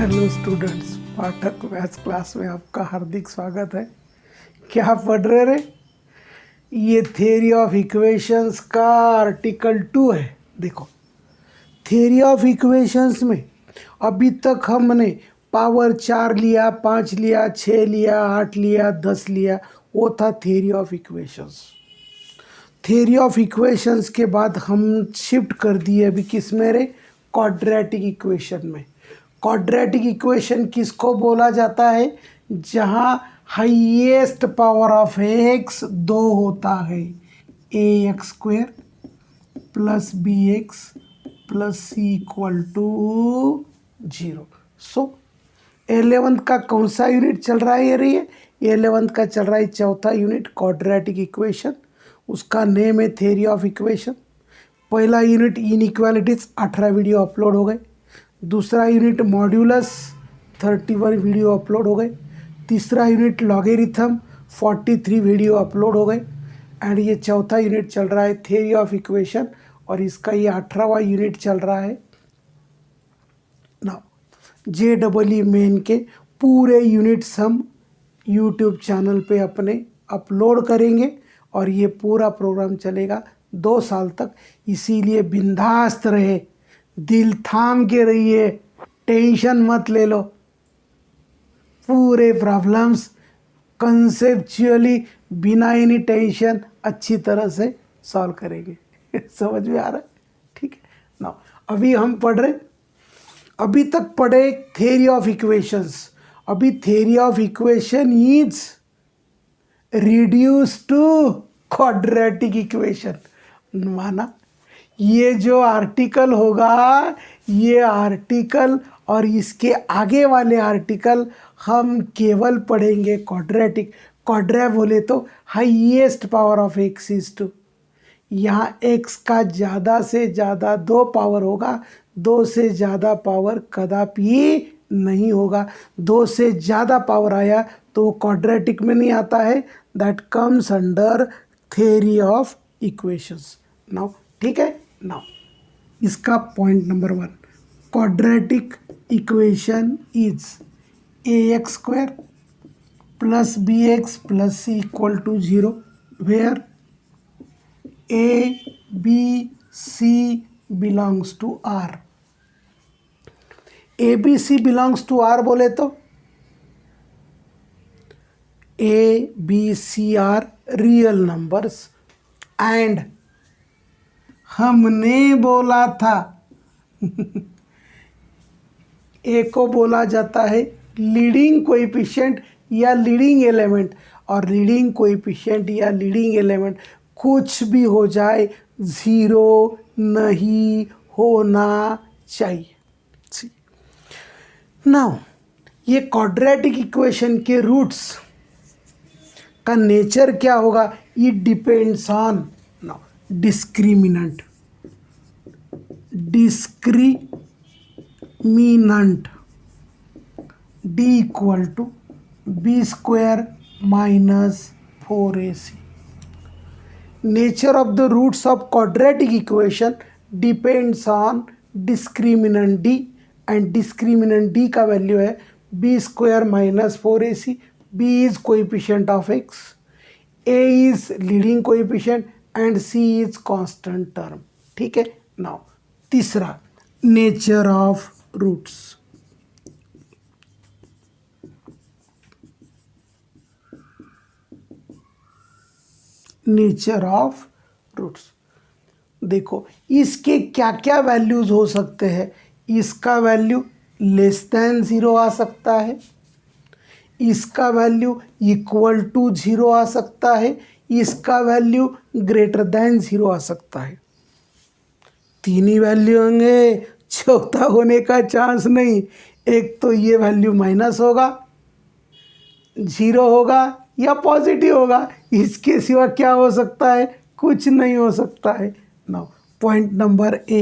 Hello students, पाठक maths class में आपका हार्दिक स्वागत है। क्या पढ़ रहे रे? ये थ्योरी ऑफ इक्वेशंस का आर्टिकल 2 है। देखो, थ्योरी ऑफ इक्वेशंस में अभी तक हमने पावर 4 लिया, 5 लिया, 6 लिया, 8 लिया, 10 लिया, वो था theory of equations. Theory of equations के बाद हम शिफ्ट कर दिए अभी किस में रे? क्वाड्रेटिक इक्वेशन में। क्वाड्रेटिक इक्वेशन किसको बोला जाता है? जहाँ हाईएस्ट पावर ऑफ एक्स 2 होता है, a x square plus B x plus C equal to 0। So 11th का कौन सा यूनिट चल रहा है? ये रही है 11th का चल रहा है चौथा यूनिट क्वाड्रेटिक इक्वेशन। उसका नेम है थ्योरी ऑफ इक्वेशन। पहला यूनिट इनइक्वालिटीज 18 वीडियो अपलोड हो गए। दूसरा यूनिट मॉड्यूलस 31 वीडियो अपलोड हो गए। तीसरा यूनिट लॉगरिथम 43 वीडियो अपलोड हो गए। एंड ये चौथा यूनिट चल रहा है थ्योरी ऑफ इक्वेशन, और इसका ये 18वां यूनिट चल रहा है। नाउ JEE मेन के पूरे यूनिट्स हम यूट्यूब चैनल पे अपने अपलोड करेंगे, और ये पूरा प्रोग्राम चलेगा 2 साल तक। इसीलिए बिंदास्त रहे, दिल थाम के रहिए, टेंशन मत ले लो। पूरे प्रॉब्लम्स कंसेप्चुअली बिना एनी टेंशन अच्छी तरह से सॉल्व करेंगे। समझ में आ रहा है? ठीक है ना। अभी हम पढ़ रहे, अभी तक पढ़े थ्योरी ऑफ इक्वेशंस। अभी theory of equation is reduce to quadratic equation. माना ये जो आर्टिकल होगा, ये आर्टिकल और इसके आगे वाले आर्टिकल हम केवल पढ़ेंगे क्वाड्रेटिक। क्वाड्रे बोले तो highest power of x is 2। यहाँ एक्स का ज़्यादा से ज़्यादा 2 पावर होगा, 2 से ज़्यादा पावर कदापि नहीं होगा। 2 से ज़्यादा पावर आया तो क्वाड्रेटिक में नहीं आता है, that comes under theory of equations. Now ठीक है। नाउ इसका point number 1, quadratic equation is A x square plus B x plus C equal to 0, where A B C belongs to R. A B C belongs to R बोले तो A B C are real numbers, and हमने बोला था ए को बोला जाता है लीडिंग कोएफिशिएंट या लीडिंग एलिमेंट, और लीडिंग कोएफिशिएंट या लीडिंग एलिमेंट कुछ भी हो जाए 0 नहीं होना चाहिए। नाउ ये क्वाड्रेटिक इक्वेशन के रूट्स का नेचर क्या होगा? It depends on discriminant d equal to B square minus 4ac। Nature of the roots of quadratic equation depends on discriminant d, and discriminant d का वैल्यू है B square minus 4ac। b is coefficient of x, a is leading coefficient, and c is constant term. ठीक है। Now तीसरा, nature of roots. Nature of roots देखो, इसके क्या क्या values हो सकते हैं। इसका वैल्यू लेस देन 0 आ सकता है, इसका वैल्यू इक्वल टू 0 आ सकता है, इसका वैल्यू ग्रेटर देन 0 आ सकता है। 3 ही वैल्यू होंगे, चौथा होने का चांस नहीं। एक तो ये वैल्यू माइनस होगा, 0 होगा, या पॉजिटिव होगा। इसके सिवा क्या हो सकता है? कुछ नहीं हो सकता है। Now point number A,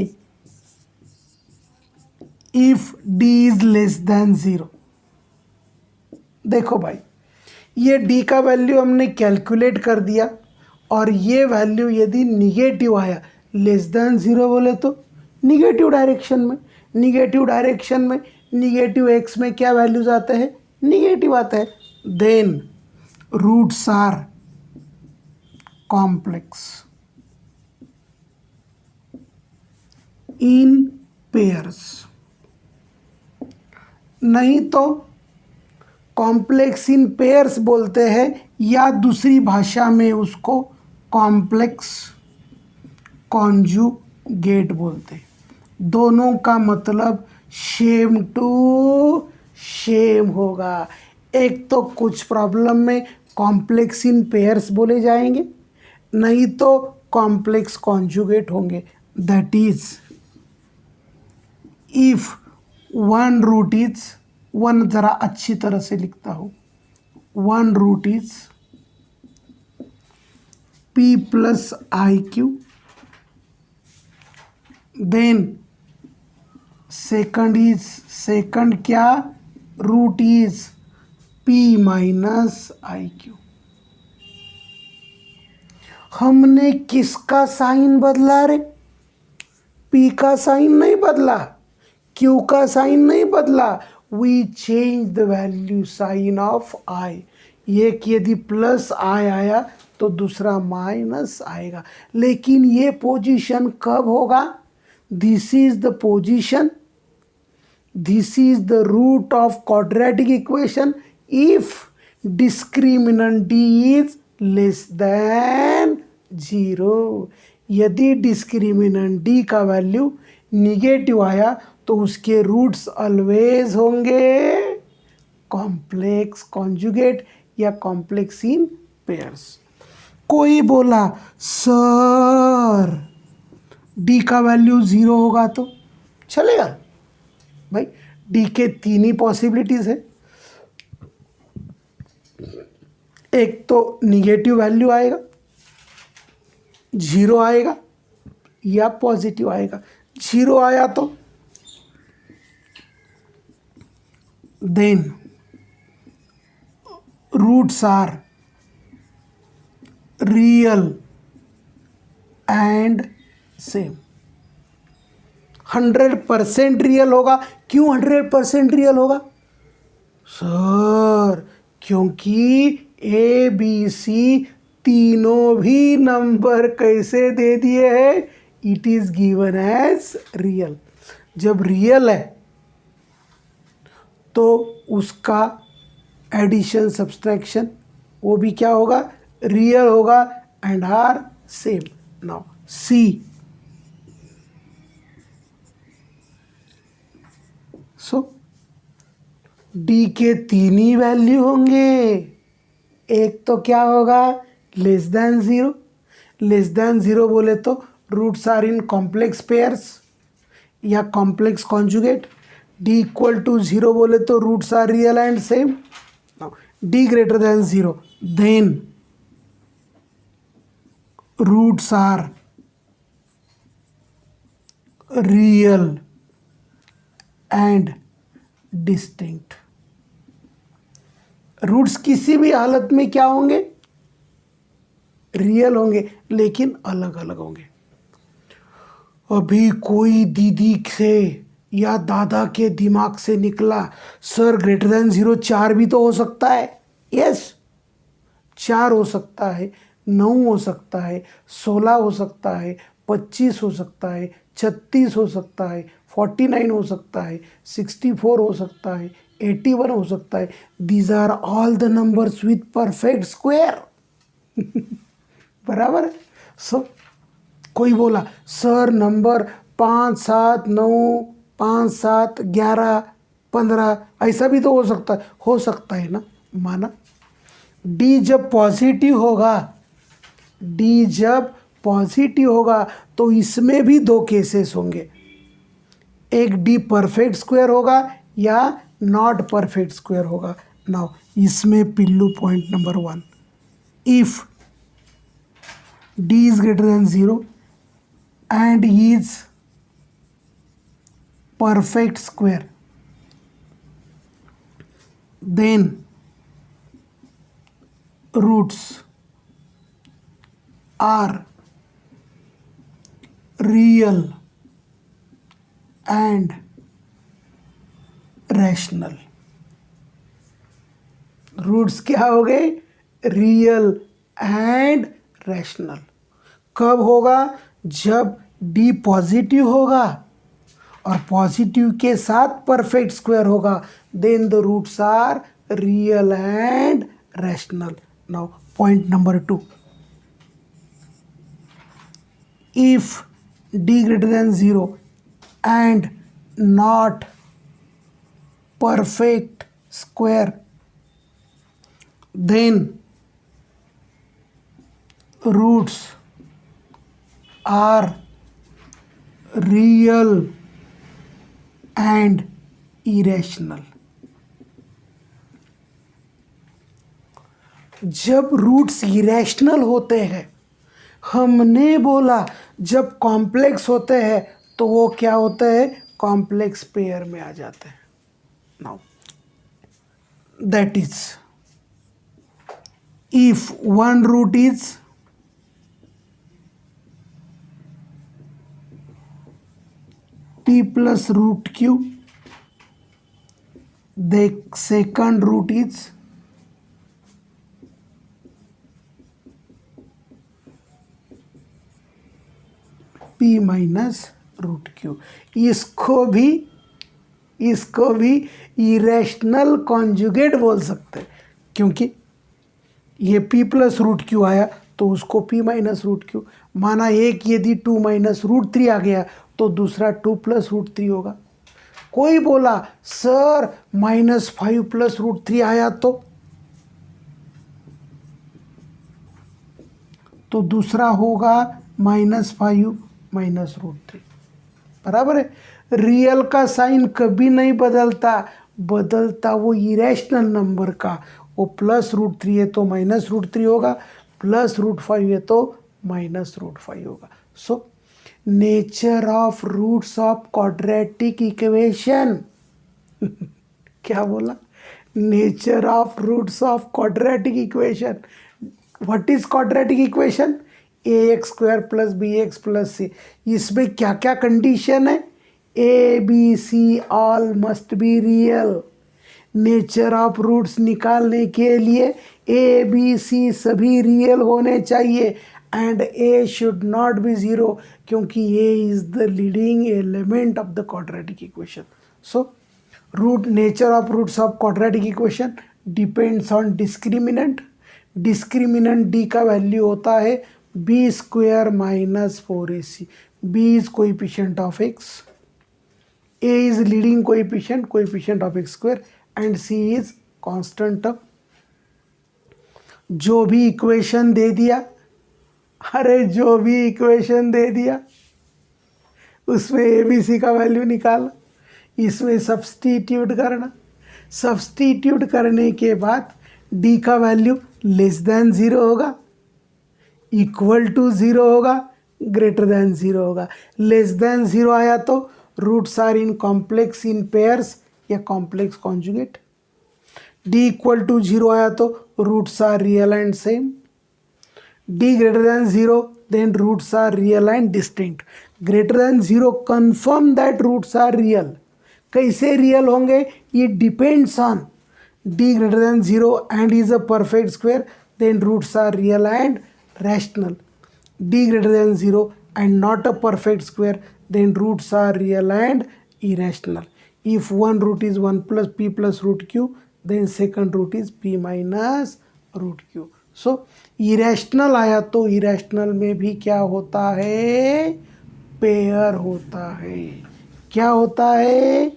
if d is less than 0। देखो भाई, ये d का वैल्यू हमने कैलकुलेट कर दिया, और ये वैल्यू यदि निगेटिव आया, लेस देन 0 बोले तो निगेटिव डायरेक्शन में निगेटिव एक्स में क्या वैल्यूज आते हैं, निगेटिव आते हैं। Then roots are complex in pairs, नहीं तो कॉम्प्लेक्स इन पेयर्स बोलते हैं, या दूसरी भाषा में उसको कॉम्प्लेक्स कॉन्जुगेट बोलते हैं। दोनों का मतलब सेम टू सेम होगा। एक तो कुछ प्रॉब्लम में कॉम्प्लेक्स इन पेयर्स बोले जाएंगे, नहीं तो कॉम्प्लेक्स कॉन्जुगेट होंगे। That is if one root is, one ज़रा अच्छी तरह से लिखता हूँ, one root is p plus i q, then second क्या, root is p minus i q. हमने किसका साइन बदला रे, p का साइन नहीं बदला, q का साइन नहीं बदला, we change the value sign of i। एक यदि प्लस आई आया तो दूसरा माइनस आएगा, लेकिन ये पोजीशन कब होगा, this is the position, this is the root of quadratic equation if discriminant d is less than 0। यदि डिस्क्रिमिनेंट d का वैल्यू निगेटिव आया तो उसके रूट्स ऑलवेज होंगे कॉम्प्लेक्स कॉन्जुगेट या कॉम्प्लेक्स इन पेयर्स। कोई बोला सर d का वैल्यू 0 होगा तो चलेगा भाई, d के तीन ही पॉसिबिलिटीज है, एक तो निगेटिव वैल्यू आएगा, 0 आएगा, या पॉजिटिव आएगा। 0 आया तो then roots are real and same. 100% real होगा। क्यों 100% रियल होगा सर, क्योंकि ए बी सी तीनों भी नंबर कैसे दे दिए हैं, it is given as real. जब रियल है तो उसका एडिशन सब्सट्रैक्शन वो भी क्या होगा, रियल होगा and are same. Now see, so D के तीन ही वैल्यू होंगे। एक तो क्या होगा, लेस देन 0, लेस देन 0 बोले तो roots are in complex pairs या complex conjugate. D equal to 0 बोले तो roots are real and same. D greater than 0 then roots are real and distinct. Roots किसी भी हालत में क्या होंगे, रियल होंगे, लेकिन अलग अलग होंगे। अभी कोई दीदी से या दादा के दिमाग से निकला सर ग्रेटर देन 0 4 भी तो हो सकता है। यस, 4 हो सकता है, 9 हो सकता है, 16 हो सकता है, 25 हो सकता है, 36 हो सकता है, 49 हो सकता है, 64 हो सकता है, 81 हो सकता है। These are all the numbers with perfect square. बराबर है। सो कोई बोला सर नंबर 5 7 9 5 7 11 15 ऐसा भी तो हो सकता है ना। माना डी जब पॉजिटिव होगा, डी जब पॉजिटिव होगा तो इसमें भी दो केसेस होंगे, एक डी परफेक्ट स्क्वायर होगा या नॉट परफेक्ट स्क्वायर होगा। नाउ इसमें पिल्लू point number 1, if D is greater than 0 and is perfect square, then roots are real and rational. Roots क्या हो गए? Real and rational. कब होगा? जब डी पॉजिटिव होगा और पॉजिटिव के साथ परफेक्ट स्क्वायर होगा, then the roots are real and rational. Now point number 2, if d greater than 0 and not perfect square, then roots are real and irrational। जब roots irrational होते हैं, हमने बोला जब कॉम्प्लेक्स होते हैं तो वो क्या होता है? कॉम्प्लेक्स पेयर में आ जाते हैं। Now that is if one root is p plus root q, the second root is p minus root Q. इसको भी इरेशनल कॉन्जुगेट बोल सकते हैं, क्योंकि ये p प्लस रूट क्यू आया तो उसको p माइनस रूट क्यू माना। एक यदि 2 माइनस रूट 3 आ गया तो दूसरा 2 प्लस रूट 3 होगा। कोई बोला सर -5 प्लस रूट 3 आया तो दूसरा होगा -5 माइनस रूट 3, बराबर है। रियल का साइन कभी नहीं बदलता वो इरेशनल नंबर का। वो प्लस रूट 3 है तो माइनस रूट 3 होगा, प्लस रूट 5 है तो माइनस रूट 5 होगा। So nature of roots of quadratic equation क्या बोला? Nature of roots of quadratic equation. What is quadratic equation? ax² + bx + c। इसमें क्या क्या कंडीशन है? a b c all must be real. Nature of roots निकालने के लिए a b c सभी रियल होने चाहिए and a should not be 0, क्योंकि a is the leading element of the quadratic equation. So nature of roots of quadratic equation depends on discriminant. Discriminant d का value होता है b² - 4ac। b is coefficient of x, a is leading coefficient of x², and c is constant of। जो भी equation दे दिया, उसमें ए B सी का value निकालना, इसमें सब्सटीट्यूट करने के बाद डी का वैल्यू <0 होगा, =0 होगा, >0 होगा। <0 आया तो roots are in complex in pairs या कॉम्प्लेक्स कॉन्जुगेट। d = 0 आया तो roots are real and same. d < 0 then roots are real and distinct. <0 confirm that roots are real. कैसे रियल होंगे? ये depends on d < 0 and is a perfect square, then roots are real and rational। d < 0 and not a perfect square, then roots are real and irrational। if one root is 1 + p + root q, then second root is p minus root q। so irrational आया तो irrational में भी क्या होता है? Pair होता है। क्या होता है?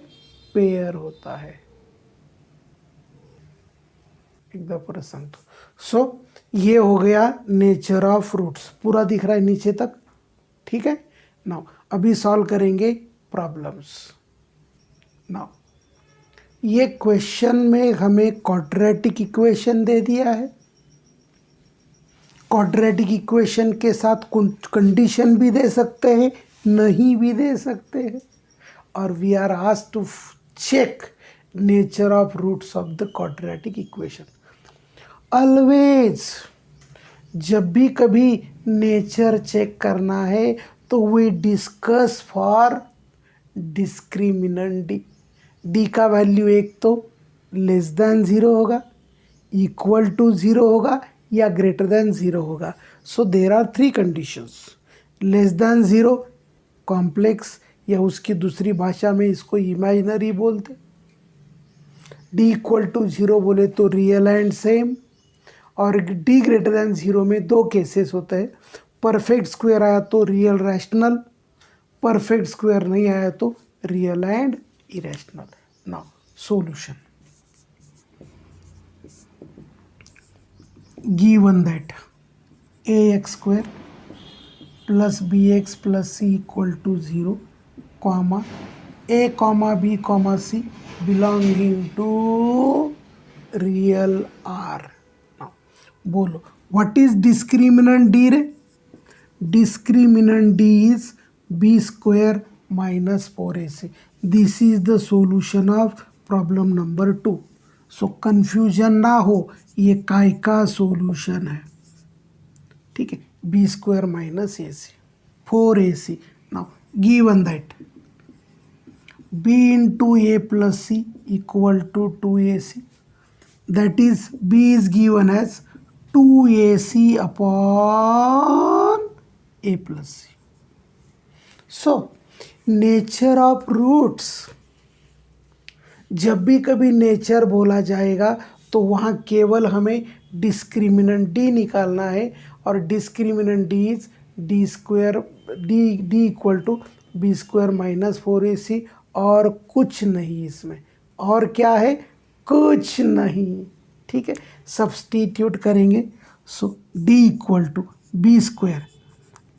पेयर होता है। एक दफा सांगतो। सो ये हो गया नेचर ऑफ रूट्स। पूरा दिख रहा है नीचे तक? ठीक है। नाउ अभी सॉल्व करेंगे प्रॉब्लम्स। नाउ ये क्वेश्चन में हमें क्वाड्रेटिक इक्वेशन दे दिया है। क्वाड्रेटिक इक्वेशन के साथ कंडीशन भी दे सकते हैं, नहीं भी दे सकते हैं, और we are asked to check nature of roots of the quadratic equation. Always जब भी कभी नेचर चेक करना है तो we discuss for discriminant D. D का वैल्यू एक तो लेस देन ज़ीरो होगा, इक्वल टू ज़ीरो होगा या ग्रेटर देन ज़ीरो होगा. So there are three conditions. Less than zero complex, या उसकी दूसरी भाषा में इसको इमेजिनरी बोलते. डी इक्वल टू ज़ीरो बोले तो रियल एंड सेम. और डी ग्रेटर देन ज़ीरो में दो केसेस होते हैं. परफेक्ट स्क्वायर आया तो रियल रैशनल, परफेक्ट स्क्वायर नहीं आया तो real and irrational. Now solution. Given that ax square plus bx plus c equal to 0, comma a comma b comma c belonging to real R. Now बोलो what is discriminant D रे? Discriminant D is b square minus 4ac. This is the solution of problem number 2. So confusion ना हो, ये काय का solution है. ठीक है, B square minus A C 4ac. Now given that b into A plus C equal to 2ac, that is b is given as 2ac upon a plus C. So nature of roots, जब भी कभी nature बोला जाएगा तो वहाँ केवल हमें discriminant D निकालना है. और discriminant D is D square D equal to B square minus 4ac, और कुछ नहीं इसमें. और क्या है? कुछ नहीं. ठीक है, सब्स्टिट्यूट करेंगे. So D equal to B square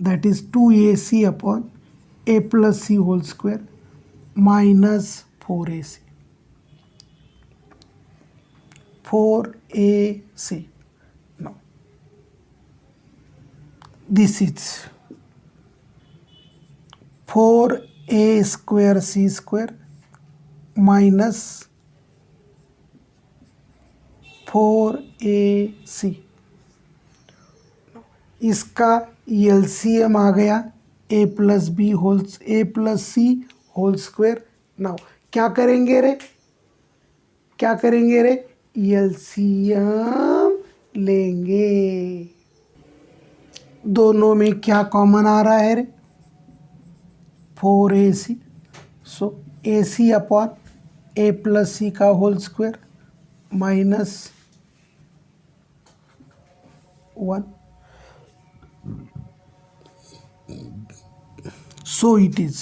that is 2ac upon A plus C whole square minus 4ac. 4ac. Now this is 4a square c square minus 4ac. इसका एलसीएम आ गया a plus C whole square. Now क्या करेंगे रे? LCM लेंगे. दोनों में क्या कॉमन आ रहा है रे? 4ac. So ac upon a plus C का whole square minus 1. So it is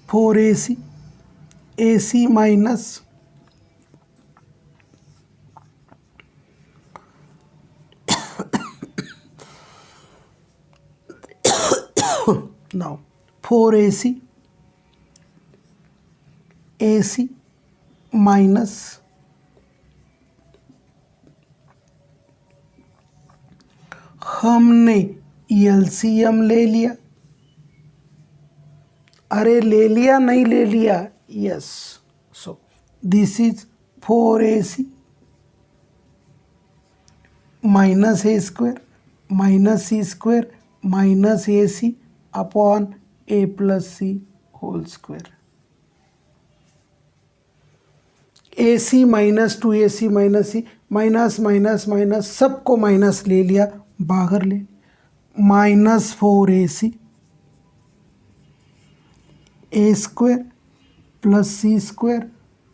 4ac ac minus now 4ac minus हमने एलसीएम ले लिया. अरे ले लिया नहीं ले लिया? Yes. So this is 4ac minus A square minus C square minus ac upon a plus C whole square. ac minus 2ac minus C minus minus minus सबको माइनस ले लिया, बाहर ले. Minus 4ac a square plus C square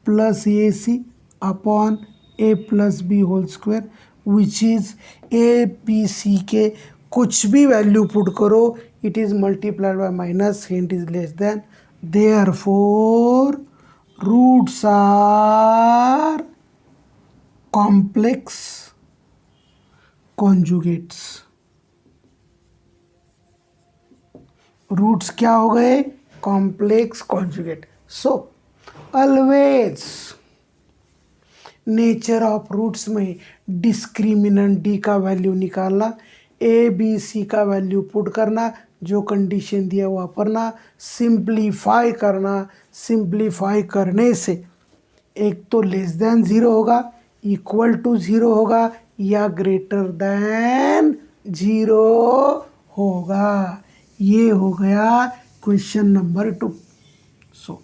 plus ac upon a plus B whole square, which is A B C के कुछ भी value put करो, it is multiplied by minus, hint is less than. Therefore roots are complex conjugates. Roots क्या हो गए? Complex conjugate. So always nature of roots में discriminant D का value निकालना, ए बी सी का वैल्यू पुट करना, जो कंडीशन दिया वापरना, सिंप्लीफाई करना. सिंप्लीफाई करने से एक तो लेस देन ज़ीरो होगा, इक्वल टू ज़ीरो होगा या ग्रेटर देन ज़ीरो होगा. ये हो गया क्वेश्चन नंबर 2. सो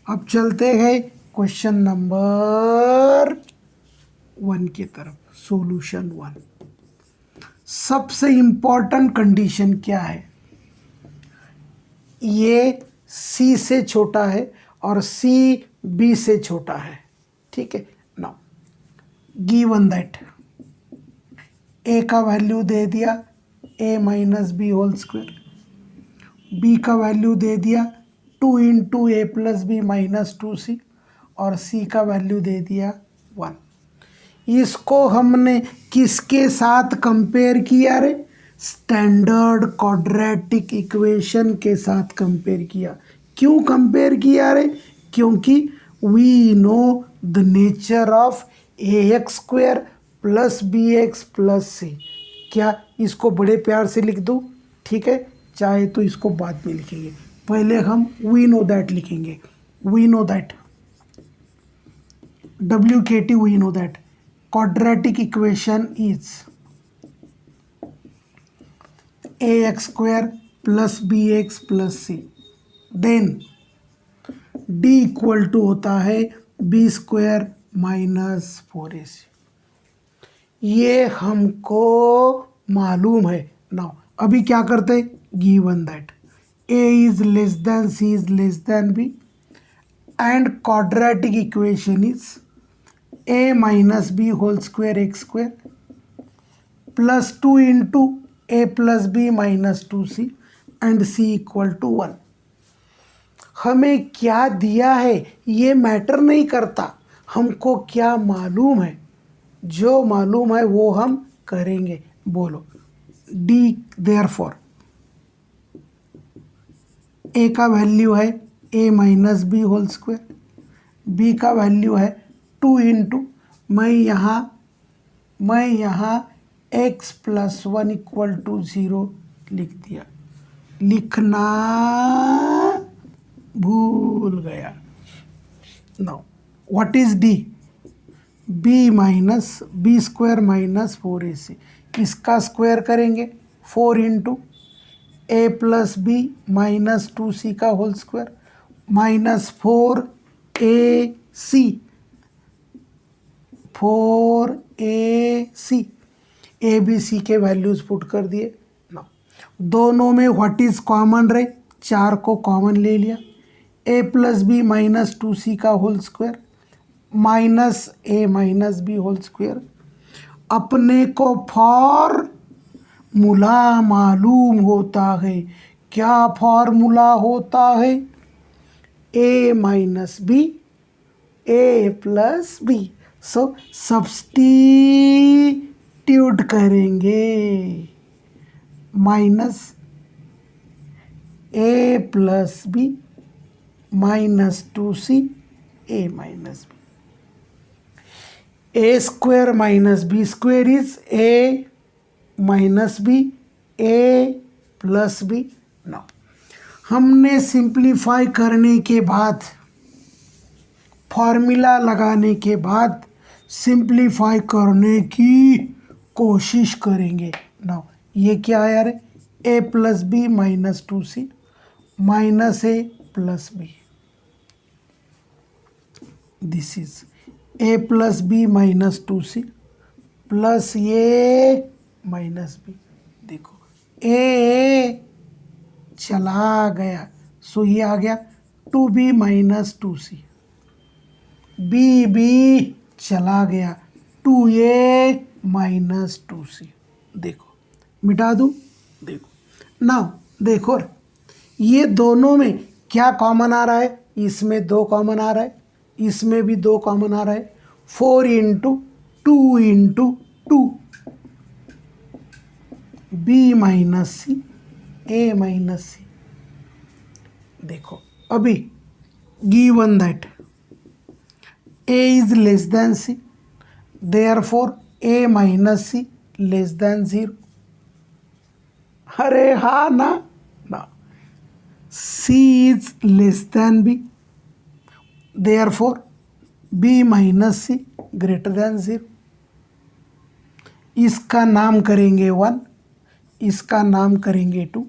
अब चलते हैं क्वेश्चन नंबर 1 की तरफ, सॉल्यूशन 1। सबसे इम्पोर्टेंट कंडीशन क्या है? ये सी से छोटा है और सी बी से छोटा है, ठीक है। नाउ गिवन दैट ए का वैल्यू दे दिया A minus B whole square, B का वैल्यू दे दिया 2 into A plus B minus 2c, और सी का वैल्यू दे दिया 1। इसको हमने किसके साथ कंपेयर किया रे? स्टैंडर्ड क्वाड्रेटिक इक्वेशन के साथ कंपेयर किया। क्यों कंपेयर किया रे? क्योंकि we know the nature of A x square plus B x plus C. क्या इसको बड़े प्यार से लिख दूँ? ठीक है, चाहे तो इसको बाद में लिखेंगे, पहले हम वी नो दैट लिखेंगे। We know that WKT, we know that quadratic equation is ax square plus bx plus c, then d equal to होता है b स्क्वायर माइनस 4ac। ये हमको मालूम है। नाउ अभी क्या करते? Given that a is less than c is less than b and quadratic equation is a minus B whole square X square plus 2 into A plus B minus 2c and c equal to 1। हमें क्या दिया है ये matter नहीं करता, हमको क्या मालूम है, जो मालूम है वो हम करेंगे। बोलो d, देयरफॉर a का वैल्यू है a minus B whole square, b का वैल्यू है 2 इंटू मैं यहाँ x प्लस 1 इक्वल टू 0 लिख दिया। लिखना भूल गया। Now what is d? b minus B square minus 4ac, इसका स्क्वायर करेंगे 4 into A plus B minus 2c का whole square minus 4ac, 4ac, A B C के वैल्यूज पुट कर दिए। ना दोनों में व्हाट इज कॉमन रहे? 4 को कॉमन ले लिया। ए प्लस बी माइनस 2c का होल स्क्वायर माइनस ए माइनस बी होल स्क्वायर। अपने को फॉर्मूला मालूम होता है। क्या फॉर्मूला होता है? ए minus B A plus B. So substitute करेंगे minus A plus B minus 2c A minus B. A square minus B square is A minus B A plus B. Now हमने simplify करने के बाद, formula लगाने के बाद simplify करने की कोशिश करेंगे। नाउ ये क्या है यार? A plus B minus 2c minus A plus B, this is A plus B minus 2c plus A minus B. देखो ए चला गया, सो ये आ गया 2b माइनस 2c, बी चला गया 2a माइनस 2c। देखो मिटा दूँ? देखो नाउ देखो ये दोनों में क्या कॉमन आ रहा है? इसमें 2 कॉमन आ रहा है, इसमें भी 2 कॉमन आ रहा है। 4 इंटू 2 इंटू 2 बी माइनस सी ए माइनस सी। देखो अभी given that a is less than c, therefore a minus c less than 0। अरे हाँ ना, c is less than b, therefore b minus c greater than 0। इसका नाम करेंगे 1, इसका नाम करेंगे 2।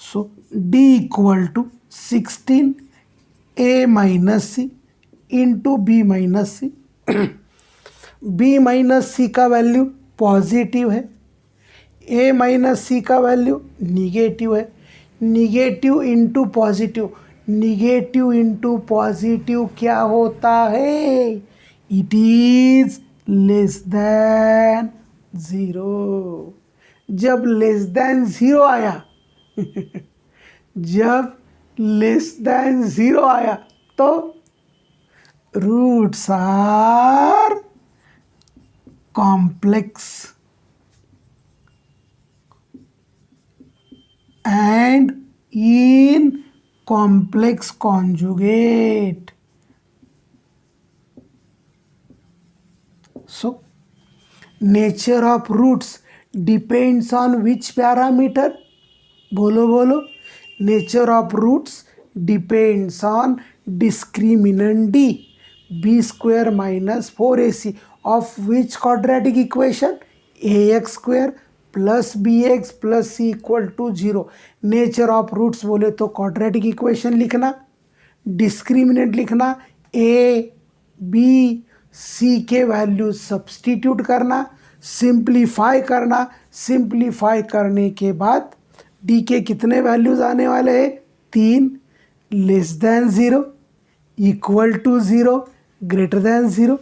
So d equal to 16 a minus c into b minus c. B minus c का वैल्यू पॉजिटिव है, ए माइनस सी का वैल्यू निगेटिव है। Negative into positive, negative into positive क्या होता है? It is less than zero. जब less than zero आया जब लेस देन ज़ीरो आया तो roots are complex and in complex conjugate. So nature of roots depends on which parameter? बोलो बोलो। nature of roots depends on discriminant d, b square minus 4ac of which quadratic equation? ax square plus B x plus C equal to zero. Nature of roots बोले तो quadratic equation लिखना, discriminant लिखना, ए B C के value substitute करना, simplify करना। Simplify करने के बाद डी के कितने वैल्यूज आने वाले हैं? 3, less than zero, equal to zero, greater than zero.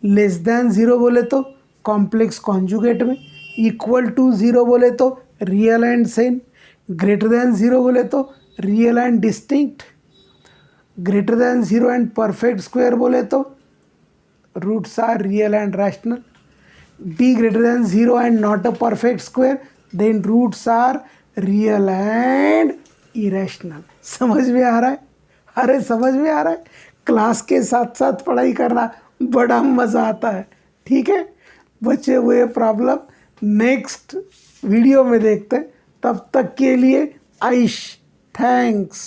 Less than zero बोले तो कॉम्प्लेक्स कॉन्जुगेट में, इक्वल टू ज़ीरो बोले तो real and same, greater than zero बोले तो real and distinct, greater than zero and perfect square बोले तो roots are real and rational, D greater than zero and not a perfect square then roots are real and irrational. समझ में आ रहा है? अरे समझ में आ रहा है? क्लास के साथ साथ पढ़ाई करना बड़ा मज़ा आता है। ठीक है, बचे हुए प्रॉब्लम नेक्स्ट वीडियो में देखते हैं। तब तक के लिए आइश, थैंक्स।